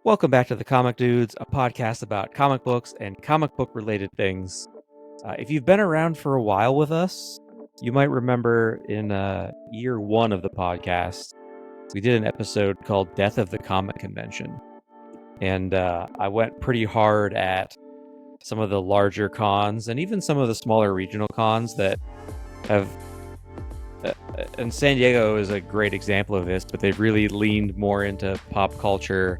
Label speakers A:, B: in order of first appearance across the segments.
A: Welcome back to the Comic Dudes, a podcast about comic books and comic book related things. If you've been around for a while with us, you might remember in year one of the podcast, we did an episode called Death of the Comic Convention. And I went pretty hard at some of the larger cons and even some of the smaller regional cons that have. And San Diego is a great example of this, but they've really leaned more into pop culture,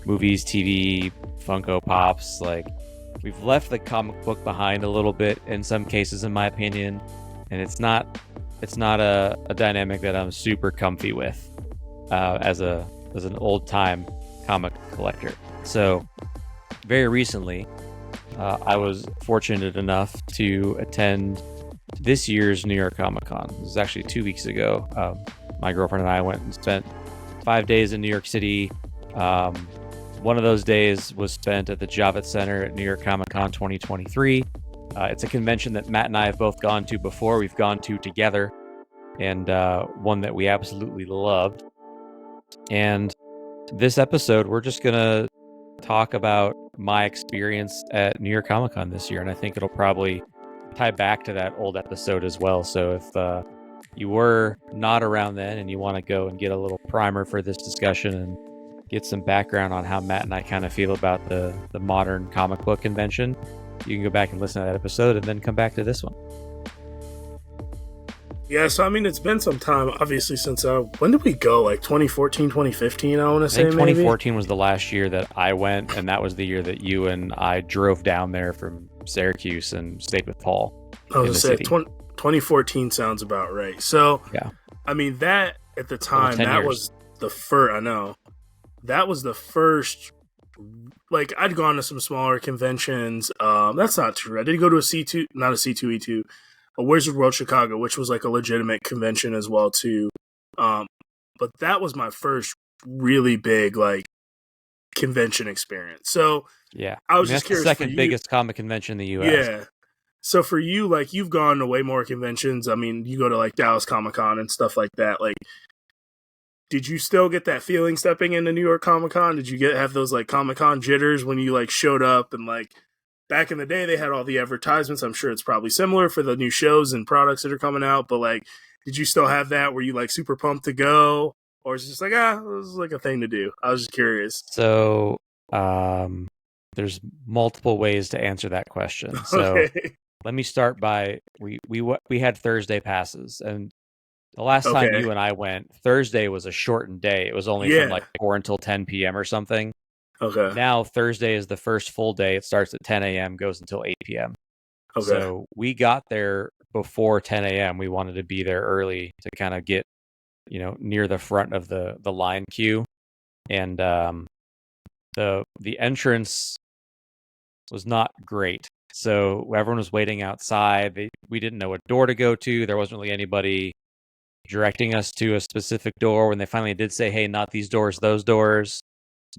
A: movies, TV, Funko Pops. Like, we've left the comic book behind a little bit in some cases, in my opinion, and it's not a dynamic that I'm super comfy with as an old time comic collector. So very recently, I was fortunate enough to attend this year's New York Comicon. This was actually 2 weeks ago. My girlfriend and I went and spent 5 days in New York City. One of those days was spent at the Javits Center at New York Comic Con 2023. It's a convention that Matt and I have both gone to before. We've gone to together, and one that we absolutely loved. And this episode, we're just going to talk about my experience at New York Comic Con this year, and I think it'll probably tie back to that old episode as well. So if you were not around then and you want to go and get a little primer for this discussion and get some background on how Matt and I kind of feel about the modern comic book convention, you can go back and listen to that episode and then come back to this one.
B: Yeah, so I mean, it's been some time, obviously, since when did we go? Like 2014, 2015, I want to say.
A: I think 2014 was the last year that I went, and that was the year that you and I drove down there from Syracuse and stayed with Paul.
B: I was going to say, 2014 sounds about right. So,
A: yeah,
B: I mean, that at the time, that
A: years.
B: was the first, I know, that was the first, like, I'd gone to some smaller conventions. That's not true. I did go to a C2, not a C2E2, a Wizard World Chicago, which was like a legitimate convention as well, too. But that was my first really big, like, convention experience. So,
A: yeah,
B: I was just
A: that's
B: curious.
A: The second biggest comic convention in the U.S.
B: Yeah. So for you, like, you've gone to way more conventions. I mean, you go to like Dallas Comic-Con and stuff like that. Like, did you still get that feeling stepping into New York Comic-Con? Did you have those like Comic-Con jitters when you like showed up and like back in the day they had all the advertisements? I'm sure it's probably similar for the new shows and products that are coming out, but like, did you still have that? Were you like super pumped to go? Or is it just like, this is like a thing to do? I was just curious.
A: So, there's multiple ways to answer that question. So
B: Okay.
A: let me start by we had Thursday passes, and the last time you and I went, Thursday was a shortened day. It was only from like 4 until 10 p.m. or something.
B: Okay.
A: Now Thursday is the first full day. It starts at 10 a.m., goes until 8 p.m.
B: Okay.
A: So we got there before 10 a.m. We wanted to be there early to kind of get, near the front of the line queue. And the entrance was not great. So everyone was waiting outside. We didn't know what door to go to. There wasn't really anybody directing us to a specific door. When they finally did say, hey, not these doors, those doors,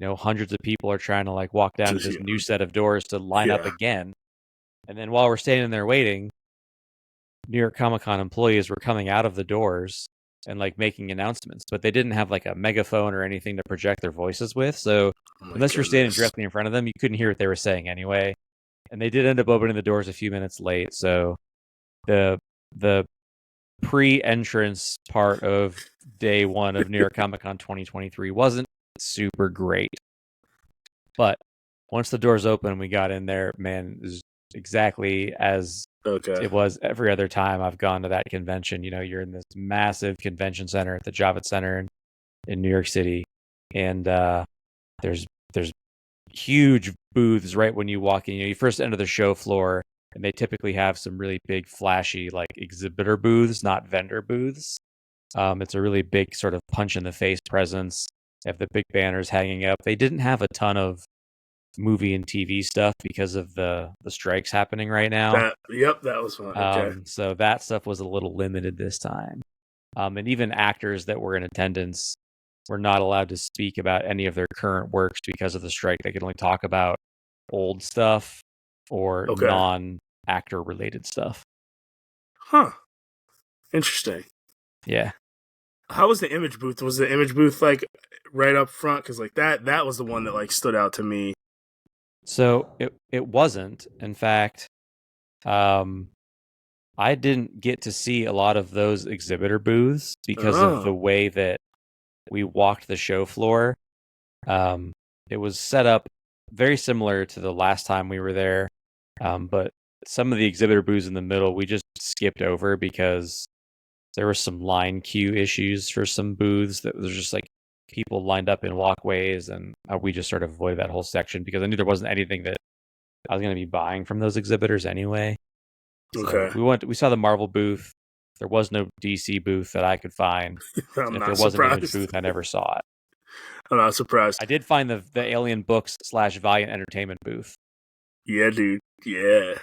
A: hundreds of people are trying to like walk down to this new set of doors to line up again. And then while we're standing there waiting, New York Comic Con employees were coming out of the doors and like making announcements, but they didn't have like a megaphone or anything to project their voices with. So unless you're standing directly in front of them, you couldn't hear what they were saying anyway. And they did end up opening the doors a few minutes late. So the pre-entrance part of day one of New York Comic Con 2023 wasn't super great. But once the doors open, we got in there, man, it was exactly as it was every other time I've gone to that convention. You're in this massive convention center at the Javits Center in New York City. And there's huge booths right when you walk in. You first enter the show floor, and they typically have some really big, flashy, like exhibitor booths, not vendor booths. It's a really big sort of punch in the face presence. They have the big banners hanging up. They didn't have a ton of movie and TV stuff because of the strikes happening right now.
B: That was fun. Okay.
A: So that stuff was a little limited this time. And even actors that were in attendance were not allowed to speak about any of their current works because of the strike. They could only talk about old stuff or non-actor related stuff.
B: Huh. Interesting.
A: Yeah.
B: How was the image booth? Was the image booth like right up front? Because like that was the one that like stood out to me.
A: So it wasn't. In fact, um, I didn't get to see a lot of those exhibitor booths because of
B: Oh,
A: the way that we walked the show floor. Um, it was set up very similar to the last time we were there, but some of the exhibitor booths in the middle we just skipped over because there were some line queue issues for some booths that was just like people lined up in walkways, and we just sort of avoided that whole section because I knew there wasn't anything that I was going to be buying from those exhibitors anyway. So
B: okay.
A: we saw the Marvel booth. There was no DC booth that I could find,
B: I'm
A: and if there
B: not
A: was an Image
B: surprised.
A: booth, I never saw it.
B: I'm not surprised.
A: I did find the Alien Books / Valiant Entertainment booth.
B: Yeah, dude. Yeah.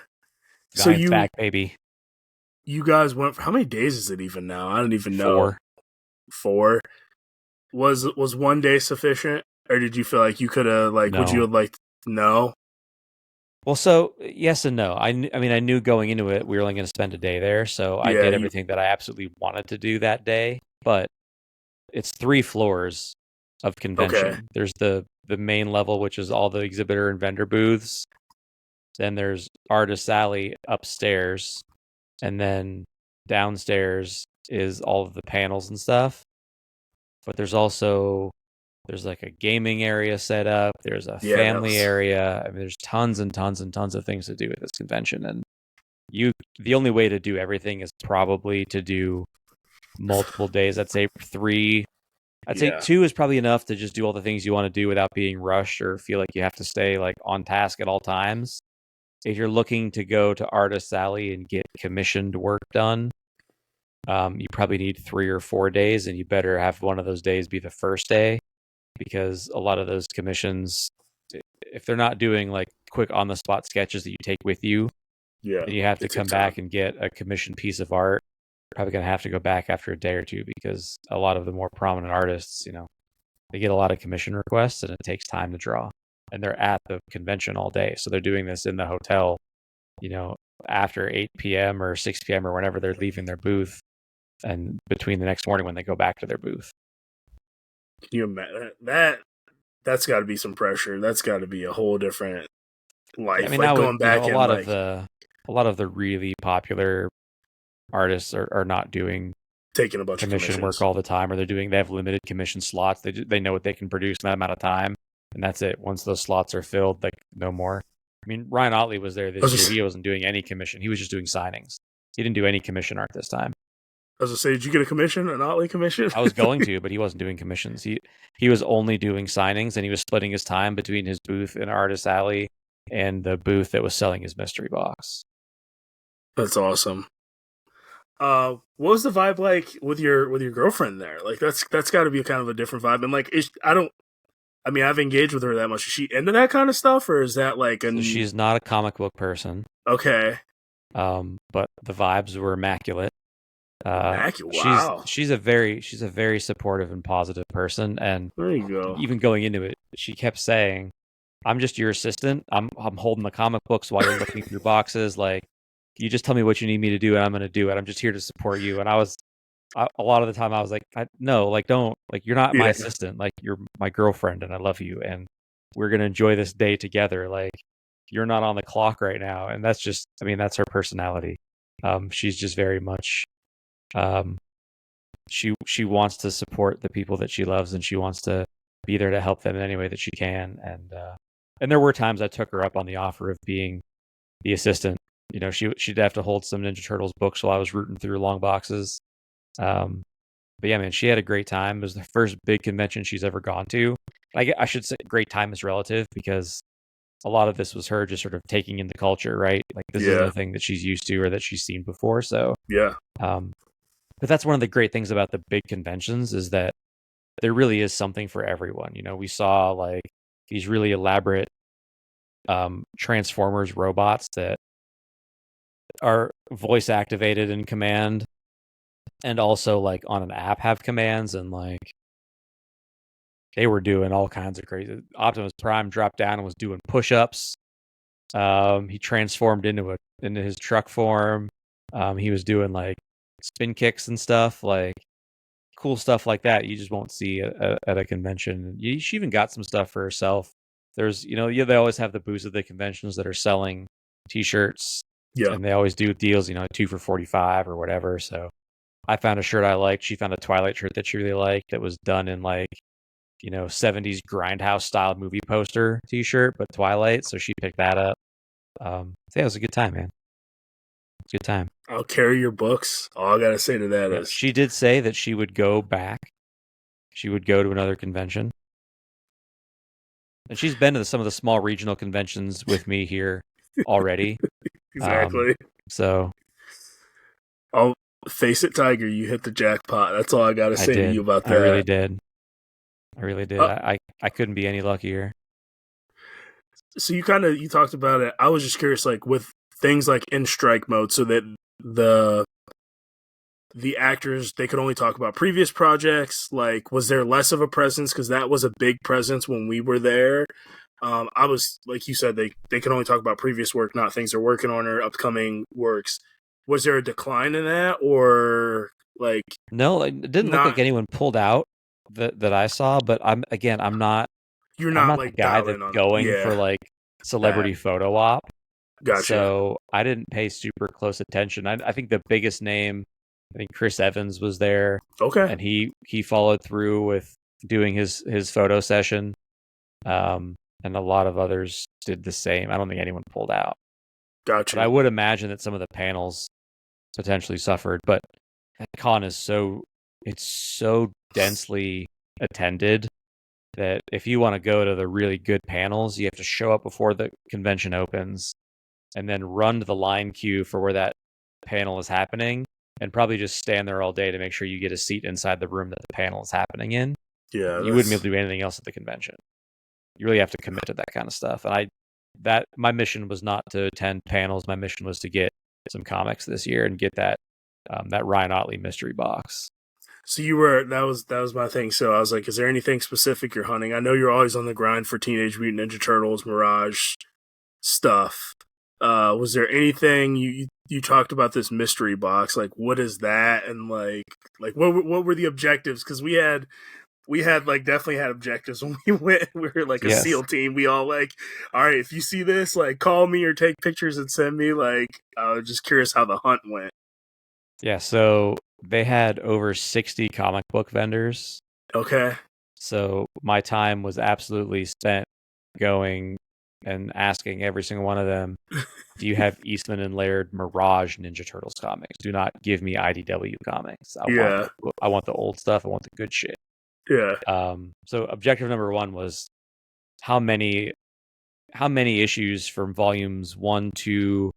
B: So
A: Valiant's back, baby.
B: you guys went for how many days is it even now? I don't even know.
A: 4.
B: 4. Was one day sufficient, or did you feel like you could have like? Would you
A: No.
B: have like? No.
A: Well, so yes and no. I mean, I knew going into it we were only going to spend a day there, so I
B: Yeah.
A: did
B: You.
A: everything that I absolutely wanted to do that day. But it's 3 floors of
B: Okay.
A: convention. There's the main level, which is all the exhibitor and vendor booths. Then there's Artist Alley upstairs, and then downstairs is all of the panels and stuff. But there's like a gaming area set up. There's a
B: Yeah. That
A: family
B: was.
A: area. I mean, there's tons and tons and tons of things to do at this convention, and the only way to do everything is probably to do multiple days. I'd say 3. I'd say
B: Yeah.
A: 2 is probably enough to just do all the things you want to do without being rushed or feel like you have to stay like on task at all times. If you're looking to go to Artist Alley and get commissioned work done, you probably need 3 or 4 days, and you better have one of those days be the first day because a lot of those commissions, if they're not doing like quick on the spot sketches that you take with you,
B: Yeah.
A: then you have
B: They
A: to
B: took
A: come
B: time.
A: back and get a commissioned piece of art. Probably going to have to go back after a day or two because a lot of the more prominent artists, they get a lot of commission requests and it takes time to draw. And they're at the convention all day. So they're doing this in the hotel, you know, after 8 p.m. or 6 p.m. or whenever they're leaving their booth and between the next morning when they go back to their booth.
B: Can you imagine that? That's got to be some pressure. That's got to be a whole different
A: Yeah, I
B: life.
A: mean,
B: Like
A: now with,
B: going back
A: a
B: and
A: lot of
B: like
A: the really popular artists are not doing
B: taking a bunch of
A: commission work
B: commissions.
A: all the time, or they have limited commission slots. They know what they can produce in that amount of time, and that's it. Once those slots are filled, like no more. I mean, Ryan Otley was there
B: I was
A: this year.
B: just,
A: He wasn't doing any commission. He was just doing signings. He didn't do any commission art this time.
B: I was gonna say, did you get a commission, an Otley commission?
A: I was going to, but he wasn't doing commissions. He was only doing signings, and he was splitting his time between his booth in Artist Alley and the booth that was selling his mystery box.
B: That's awesome. What was the vibe like with your girlfriend there? Like that's got to be kind of a different vibe. And like, I don't. I mean, I've engaged with her that much. Is she into that kind of stuff, or is that like
A: So
B: an
A: she's not a comic book person,
B: okay?
A: but the vibes were immaculate.
B: Immaculate. Wow.
A: She's a very supportive and positive person, and
B: There you go.
A: even going into it, she kept saying, "I'm just your assistant. I'm holding the comic books while you're looking through boxes. Like, you just tell me what you need me to do, and I'm going to do it. I'm just here to support you." And a lot of the time, I was like, "No, like, don't, like, you're not my
B: Yeah.
A: assistant. Like, you're my girlfriend, and I love you, and we're going to enjoy this day together. Like, you're not on the clock right now." And that's just, I mean, that's her personality. She's just very much, um, she wants to support the people that she loves, and she wants to be there to help them in any way that she can. And there were times I took her up on the offer of being the assistant. She'd have to hold some Ninja Turtles books while I was rooting through long boxes. Um, but yeah, man, she had a great time. It was the first big convention she's ever gone to. I should say great time is relative because a lot of this was her just sort of taking in the culture, right? Like this isn't
B: Yeah.
A: a thing that she's used to or that she's seen before. So,
B: Yeah.
A: um, but that's one of the great things about the big conventions is that there really is something for everyone. We saw like these really elaborate Transformers robots that are voice activated in command and also like on an app have commands, and like they were doing all kinds of crazy. Optimus Prime dropped down and was doing push-ups. He transformed into his truck form. He was doing like spin kicks and stuff. Like cool stuff like that you just won't see at a convention. She even got some stuff for herself. There's, they always have the booths at the conventions that are selling T-shirts,
B: Yeah.
A: and they always do deals, 2 for $45 or whatever. So I found a shirt I liked. She found a Twilight shirt that she really liked that was done in 70s grindhouse style movie poster T-shirt, but Twilight. So she picked that up. Yeah, it was a good time, man. Good time.
B: I'll carry your books. All I gotta say to that is,
A: she did say that she would go back. She would go to another convention. And she's been to some of the small regional conventions with me here already.
B: exactly.
A: So
B: I'll face it, Tiger. You hit the jackpot. That's all I gotta say to you about that.
A: I really did. I couldn't be any luckier.
B: So you talked about it. I was just curious, like with things like in strike mode, so that the actors, they could only talk about previous projects. Like, was there less of a presence? Because that was a big presence when we were there. I was, like you said, they could only talk about previous work, not things they're working on or upcoming works. Was there a decline in that, or like?
A: No, it didn't look like anyone pulled out that I saw. But I'm not.
B: You're not
A: like the guy that's going for like celebrity photo op.
B: Gotcha.
A: So I didn't pay super close attention. I think the biggest name, I think Chris Evans was there.
B: Okay.
A: And he followed through with doing his photo session. And a lot of others did the same. I don't think anyone pulled out.
B: Gotcha.
A: But I would imagine that some of the panels potentially suffered. But that con is so densely attended that if you want to go to the really good panels, you have to show up before the convention opens and then run to the line queue for where that panel is happening and probably just stand there all day to make sure you get a seat inside the room that the panel is happening in.
B: Yeah.
A: You wouldn't be able to do anything else at the convention. You really have to commit to that kind of stuff. And my mission was not to attend panels. My mission was to get some comics this year and get that Ryan Otley mystery box.
B: So that was my thing. So I was like, is there anything specific you're hunting? I know you're always on the grind for Teenage Mutant Ninja Turtles, Mirage stuff. Was there anything you talked about this mystery box? Like, what is that? And like what were the objectives? Because we had like definitely had objectives when we went. We were like a SEAL team. We all like, all right, if you see this, like call me or take pictures and send me. Like, I was just curious how the hunt went.
A: Yeah, so they had over 60 comic book vendors.
B: Okay.
A: So my time was absolutely spent going and asking every single one of them, do you have Eastman and Laird Mirage Ninja Turtles comics? Do not give me IDW comics. I want the old stuff. I want the good shit.
B: Yeah.
A: So objective number 1 was how many issues from volumes 1, 2,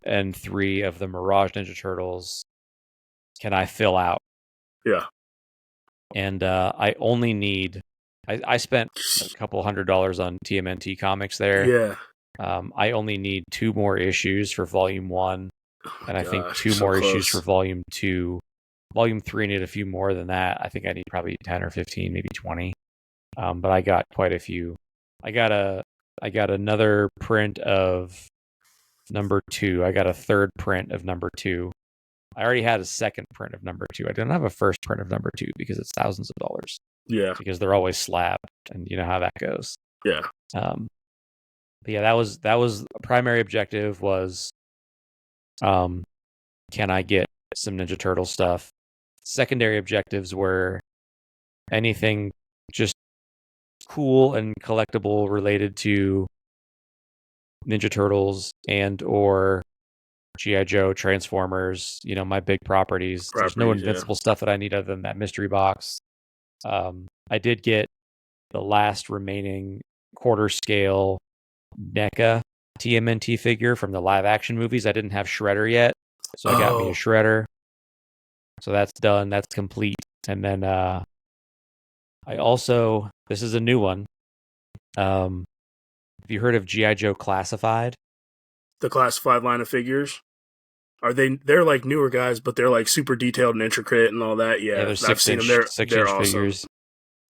A: and 3 of the Mirage Ninja Turtles can I fill out?
B: Yeah.
A: And I only need. I spent a couple $100 on TMNT comics there.
B: Yeah.
A: I only need 2 more issues for volume 1, and I think 2 more issues for volume 2. Volume 3 needed a few more than that. I think I need probably 10 or 15, maybe 20. But I got quite a few. I got another print of number 2. I got a third print of number 2. I already had a second print of number 2. I didn't have a first print of number 2 because it's thousands of dollars.
B: Yeah.
A: Because they're always slabbed, and you know how that goes.
B: Yeah.
A: But yeah, that was a primary objective was, can I get some Ninja Turtle stuff? Secondary objectives were anything just cool and collectible related to Ninja Turtles and or G.I. Joe, Transformers, my big properties. There's no Invincible stuff that I need other than that mystery box. I did get the last remaining quarter scale NECA TMNT figure from the live action movies. I didn't have Shredder yet, so I got me a Shredder. So that's done. That's complete. And then I also, this is a new one. Have you heard of G.I. Joe Classified?
B: The Classified line of figures? They're like newer guys, but they're like super detailed and intricate and all that. Yeah,
A: there's
B: I've seen them. They're awesome.
A: Figures.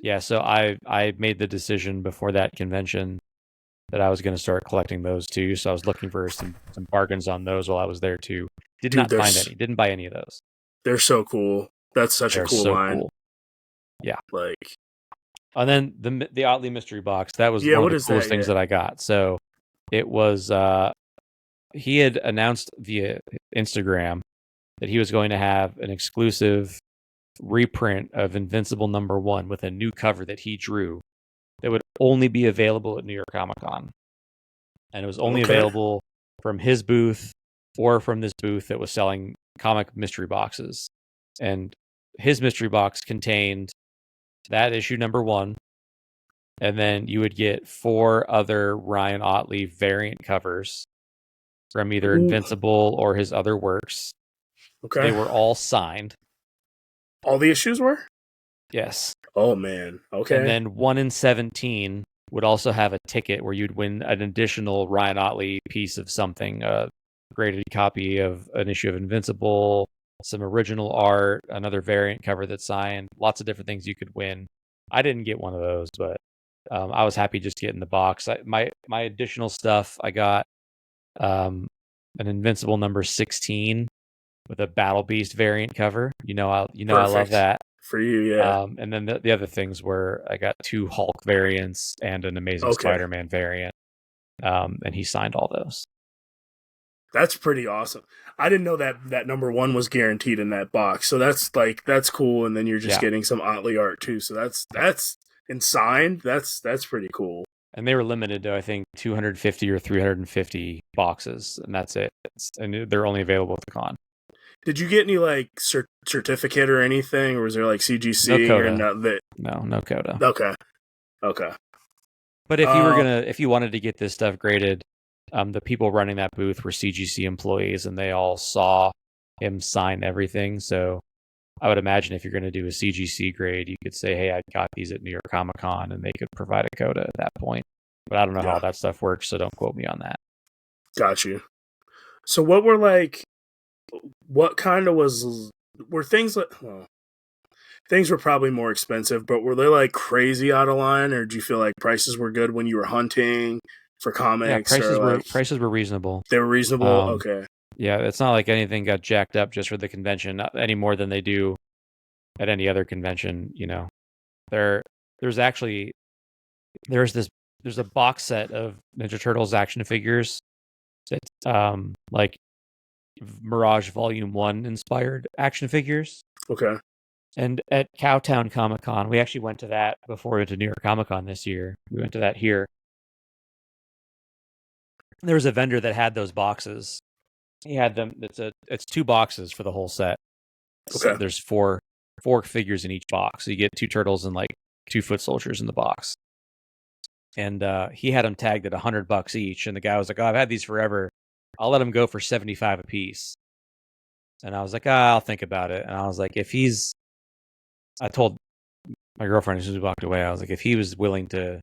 A: Yeah, so I made the decision before that convention that I was going to start collecting those too. So I was looking for some bargains on those while I was there too. Didn't buy any of those.
B: They're so cool. That's such a cool line. Cool.
A: Yeah.
B: Like,
A: And then the Oddly Mystery Box, that was
B: yeah,
A: one of
B: what
A: the
B: is
A: coolest
B: that?
A: things
B: Yeah.
A: that I got. So it was, he had announced via Instagram that he was going to have an exclusive reprint of Invincible #1 with a new cover that he drew that would only be available at New York Comic Con. And it was only
B: Okay.
A: available from his booth or from this booth that was selling comic mystery boxes. And his mystery box contained that issue #1, and then you would get 4 other Ryan Ottley variant covers from either
B: Ooh.
A: Invincible or his other works.
B: Okay.
A: They were all signed.
B: All the issues were?
A: Yes.
B: Oh man. Okay.
A: And then 1 in 17 would also have a ticket where you'd win an additional Ryan Ottley piece of something, a graded copy of an issue of Invincible, some original art, another variant cover that's signed, lots of different things you could win. I didn't get one of those, but I was happy just getting the box. My additional stuff, I got an Invincible #16 with a Battle Beast variant cover. I love
B: Perfect
A: that.
B: for you. Yeah.
A: And then the other things were I got 2 Hulk variants and an Amazing
B: Okay.
A: Spider-Man variant. And he signed all those.
B: That's pretty awesome. I didn't know that #1 was guaranteed in that box. So that's cool. And then you're just getting some Otley art too. So that's and signed. That's pretty cool.
A: And they were limited to, I think, 250 or 350 boxes, and that's it. And they're only available at the con.
B: Did you get any like certificate or anything, or was there like CGC
A: No coda.
B: or not?
A: No coda.
B: Okay.
A: But if you wanted to get this stuff graded, the people running that booth were CGC employees, and they all saw him sign everything. So I would imagine if you're going to do a CGC grade, you could say, hey, I got these at New York Comic Con, and they could provide a coda at that point. But I don't know how that stuff works, so don't quote me on that.
B: Got you. So what kind of were things like, well, things were probably more expensive, but were they like crazy out of line, or do you feel like prices were good when you were hunting for comics?
A: Yeah, prices were reasonable.
B: They were reasonable? Okay.
A: Yeah, it's not like anything got jacked up just for the convention, not any more than they do at any other convention. There's a box set of Ninja Turtles action figures that's like Mirage Volume 1 inspired action figures.
B: Okay.
A: And at Cowtown Comic Con, we actually went to that before we went to New York Comic Con this year. We went to that here. There was a vendor that had those boxes. He had them. It's 2 boxes for the whole set.
B: Okay.
A: So there's four figures in each box. So you get 2 turtles and like 2 foot soldiers in the box. And he had them tagged at $100 each. And the guy was like, "Oh, I've had these forever. I'll let them go for 75 a piece." And I was like, I'll think about it. And I was like, I told my girlfriend as soon as we walked away, I was like, if he was willing to,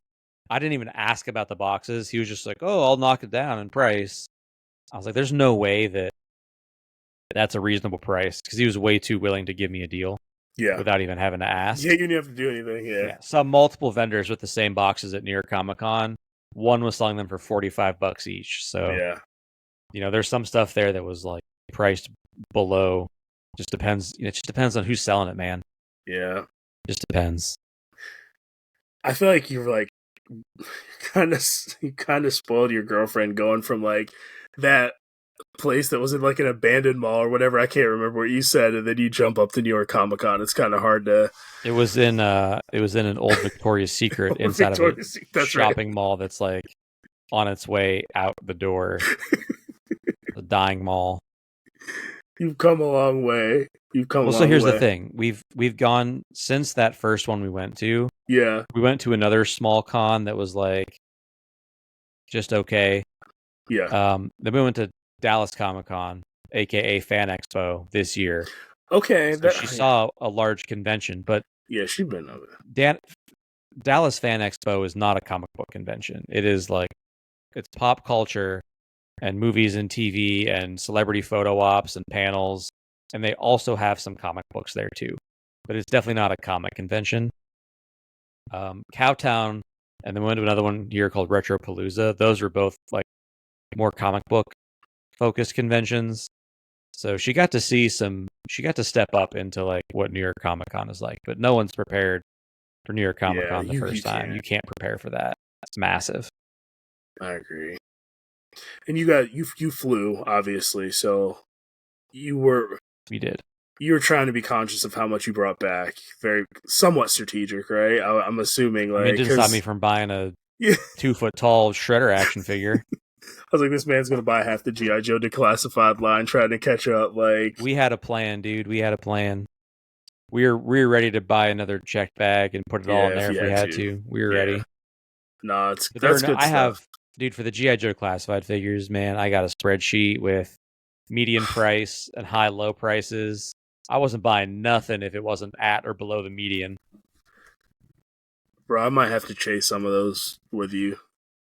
A: I didn't even ask about the boxes. He was just like, oh, I'll knock it down in price. I was like, there's no way that's a reasonable price, because he was way too willing to give me a deal.
B: Yeah.
A: Without even having to ask.
B: Yeah, you didn't have to do anything. Yeah.
A: Saw multiple vendors with the same boxes at New York Comic Con. One was selling them for $45 each. So, there's some stuff there that was like priced below. It just depends on who's selling it, man.
B: Yeah.
A: Just depends.
B: I feel like you're like you kind of spoiled your girlfriend going from like that place that was in like an abandoned mall or whatever. I can't remember what you said, and then you jump up to New York Comic Con. It's kind of hard to.
A: It was in an old Victoria's Secret inside of a shopping mall that's like on its way out the door. A dying mall.
B: You've come a long way.
A: So here's the thing: we've gone since that first one we went to.
B: Yeah,
A: we went to another small con that was like just okay.
B: Yeah.
A: Then we went to Dallas Comic Con, aka Fan Expo, this year.
B: Okay,
A: so she saw a large convention, but
B: yeah, she's been over there.
A: Dallas Fan Expo is not a comic book convention. It is like it's pop culture and movies and TV and celebrity photo ops and panels, and they also have some comic books there too. But it's definitely not a comic convention. Cowtown, and then we went to another one here called Retropalooza. Those were both like more comic book focused conventions. So she got to step up into like what New York Comic Con is like, but no one's prepared for New York Comic Con the
B: you
A: first time.
B: can't.
A: You can't prepare for that. It's massive.
B: I agree. And you flew, obviously, so
A: We did.
B: you were trying to be conscious of how much you brought back. Very somewhat strategic, right? I'm assuming, like,
A: I mean, it didn't stop me from buying a 2 foot tall Shredder action figure.
B: I was like, this man's gonna buy half the GI Joe declassified line, trying to catch up. Like,
A: We had a plan, dude. We had a plan. We were ready to buy another checked bag and put it all in there if we had to. We were ready.
B: No,
A: But
B: that's good stuff.
A: Dude, for the GI Joe classified figures, man, I got a spreadsheet with median price and high-low prices. I wasn't buying nothing if it wasn't at or below the median.
B: Bro, I might have to chase some of those with you.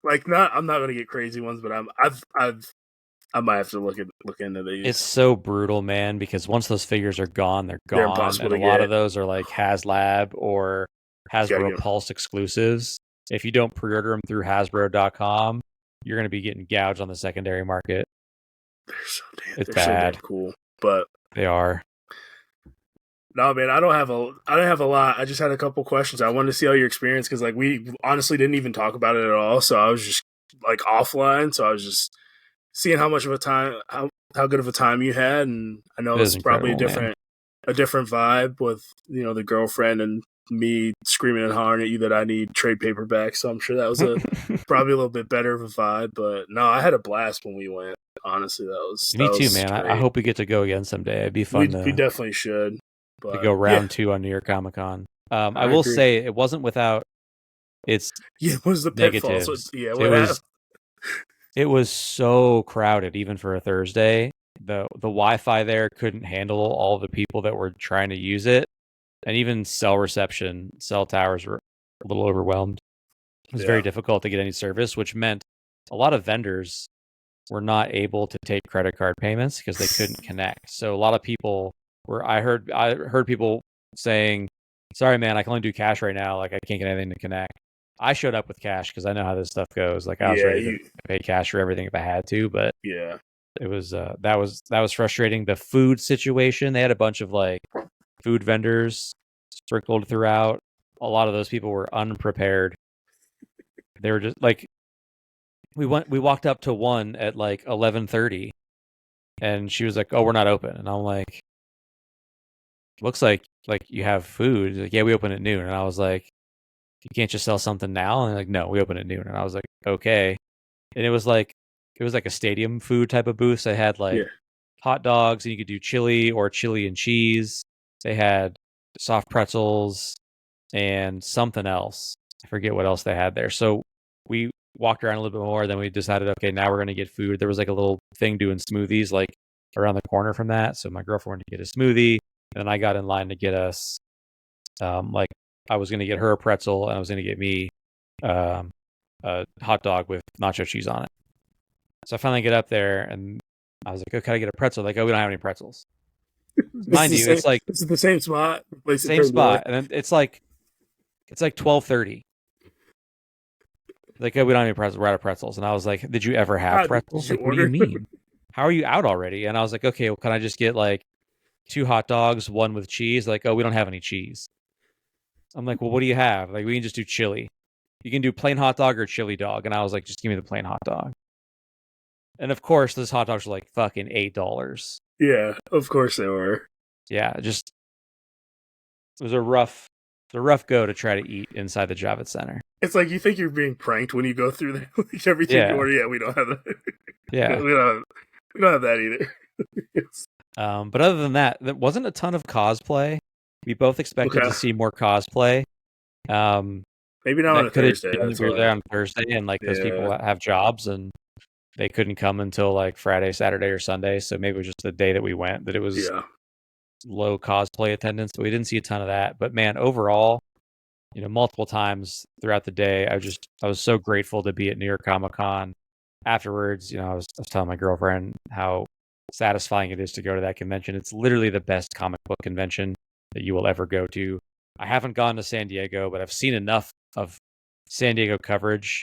B: Like, I'm not gonna get crazy ones, but I might have to look into these.
A: It's so brutal, man, because once those figures are gone, they're
B: They're
A: gone.
B: impossible
A: And
B: to
A: a lot
B: get.
A: of those are like HasLab or Hasbro Pulse exclusives. If you don't pre-order them through Hasbro.com, you're going to be getting gouged on the secondary market.
B: They're so damn cool. But
A: they are.
B: No, man, I don't have a lot. I just had a couple questions. I wanted to see how your experience, because like we honestly didn't even talk about it at all. So I was just like offline. So I was just seeing how much of a time, how good of a time you had, and I know it's probably a different vibe with, you know, the girlfriend and me screaming and hollering at you that I need trade paperbacks. So I'm sure that was probably a little bit better of a vibe. But no, I had a blast when we went. Honestly,
A: me too, man. I hope we get to go again someday. It'd be fun.
B: We definitely should.
A: To go round 2 on New York Comic Con. I will say it wasn't without its
B: what was the
A: negatives.
B: pitfalls?
A: It was so crowded, even for a Thursday. The Wi-Fi there couldn't handle all the people that were trying to use it, and even cell towers were a little overwhelmed. It was very difficult to get any service, which meant a lot of vendors were not able to take credit card payments because they couldn't connect. So a lot of people I heard people saying, "Sorry, man, I can only do cash right now. Like, I can't get anything to connect." I showed up with cash because I know how this stuff goes. Like, I was ready to pay cash for everything if I had to, but it was that was frustrating. The food situation, they had a bunch of like food vendors sprinkled throughout. A lot of those people were unprepared. They were just like, we walked up to one at like 11:30, and she was like, "Oh, we're not open," and I'm like, "Looks like you have food." She's like, "Yeah, we open at noon," and I was like, "You can't just sell something now?" And they're like, "No, we open at noon," and I was like, "Okay." And it was like a stadium food type of booth. So they had like hot dogs, and you could do chili or chili and cheese. They had soft pretzels and something else. I forget what else they had there. So we walked around a little bit more. Then we decided, okay, now we're going to get food. There was like a little thing doing smoothies like around the corner from that. So my girlfriend wanted to get a smoothie, and then I got in line to get us, like, I was going to get her a pretzel, and I was going to get me a hot dog with nacho cheese on it. So I finally get up there, and I was like, "Oh, can I get a pretzel?" Like, "Oh, we don't have any pretzels." Mind you, it's like
B: this is the same spot.
A: Same spot, and then it's like 12:30. Like, "Oh, we don't have any pretzels. We're out of pretzels." And I was like, "Did you ever have pretzels?" Like, "What do you mean? How are you out already?" And I was like, "Okay, well, can I just get like 2 hot dogs, one with cheese?" Like, "Oh, we don't have any cheese." I'm like, "Well, what do you have?" Like, "We can just do chili. You can do plain hot dog or chili dog." And I was like, "Just give me the plain hot dog." And of course, those hot dogs were like fucking $8.
B: Yeah, of course they were.
A: Yeah, it was a rough go to try to eat inside the Javits Center.
B: It's like you think you're being pranked when you go through there. Like everything you order, we don't have that.
A: Yeah,
B: we don't have that either.
A: But other than that, there wasn't a ton of cosplay. We both expected to see more cosplay.
B: Maybe not on a Thursday.
A: We were there on Thursday, and like those people have jobs, and they couldn't come until like Friday, Saturday, or Sunday. So maybe it was just the day that we went that it was low cosplay attendance. But we didn't see a ton of that. But man, overall, you know, multiple times throughout the day, I was so grateful to be at New York Comic Con. Afterwards, you know, I was telling my girlfriend how satisfying it is to go to that convention. It's literally the best comic book convention that you will ever go to. I haven't gone to San Diego, but I've seen enough of San Diego coverage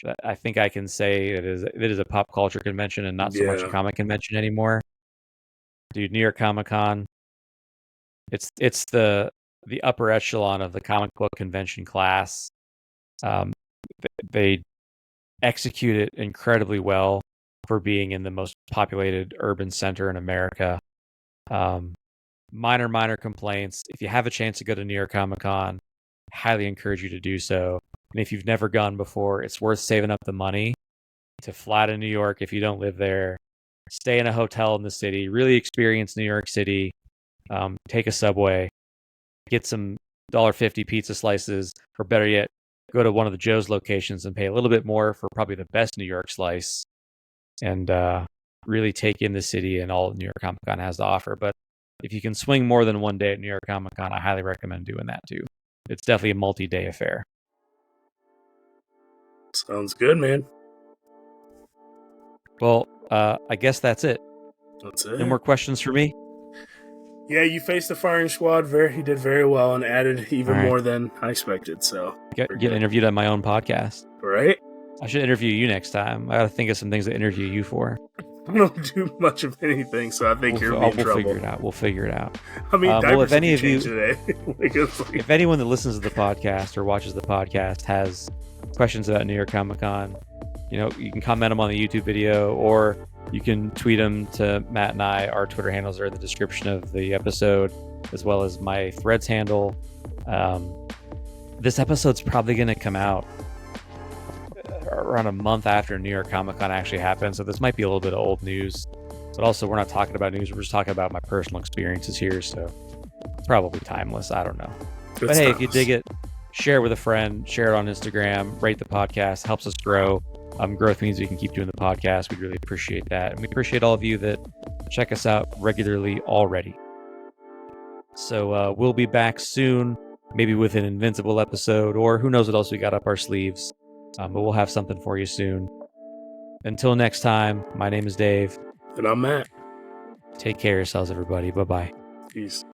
A: that I think I can say it is a pop culture convention and not so much a comic convention anymore. Dude, New York Comic Con, it's the the upper echelon of the comic book convention class. They execute it incredibly well for being in the most populated urban center in America. Minor complaints. If you have a chance to go to New York Comic Con, highly encourage you to do so. And if you've never gone before, it's worth saving up the money to fly to New York if you don't live there. Stay in a hotel in the city, really experience New York City. Take a subway, get some $1.50 pizza slices, or better yet, go to one of the Joe's locations and pay a little bit more for probably the best New York slice, and really take in the city and all New York Comic Con has to offer. But if you can swing more than one day at New York Comic Con, I highly recommend doing that too. It's definitely a multi-day affair.
B: Sounds good, man.
A: Well, I guess that's it.
B: That's it.
A: No more questions for me?
B: Yeah, you faced the firing squad. You did very well and added even more than I expected. So
A: get interviewed on my own podcast.
B: Right?
A: I should interview you next time. I gotta think of some things to interview you for.
B: I don't do much of anything, so I think you'll be in trouble.
A: We'll figure it out.
B: I mean,
A: if any of you,
B: today.
A: if anyone that listens to the podcast or watches the podcast has questions about New York Comic Con, you can comment them on the YouTube video, or you can tweet them to Matt and I. Our Twitter handles are in the description of the episode, as well as my Threads handle. This episode's probably going to come out around a month after New York Comic Con actually happened, so this might be a little bit of old news. But also, we're not talking about news; we're just talking about my personal experiences here, so it's probably timeless. I don't know. But hey, if you dig it, share it with a friend, share it on Instagram, rate the podcast, helps us grow. Growth means we can keep doing the podcast. We really appreciate that. And we appreciate all of you that check us out regularly already. So we'll be back soon, maybe with an Invincible episode, or who knows what else we got up our sleeves. But we'll have something for you soon. Until next time, my name is Dave.
B: And I'm Matt.
A: Take care of yourselves, everybody. Bye-bye.
B: Peace.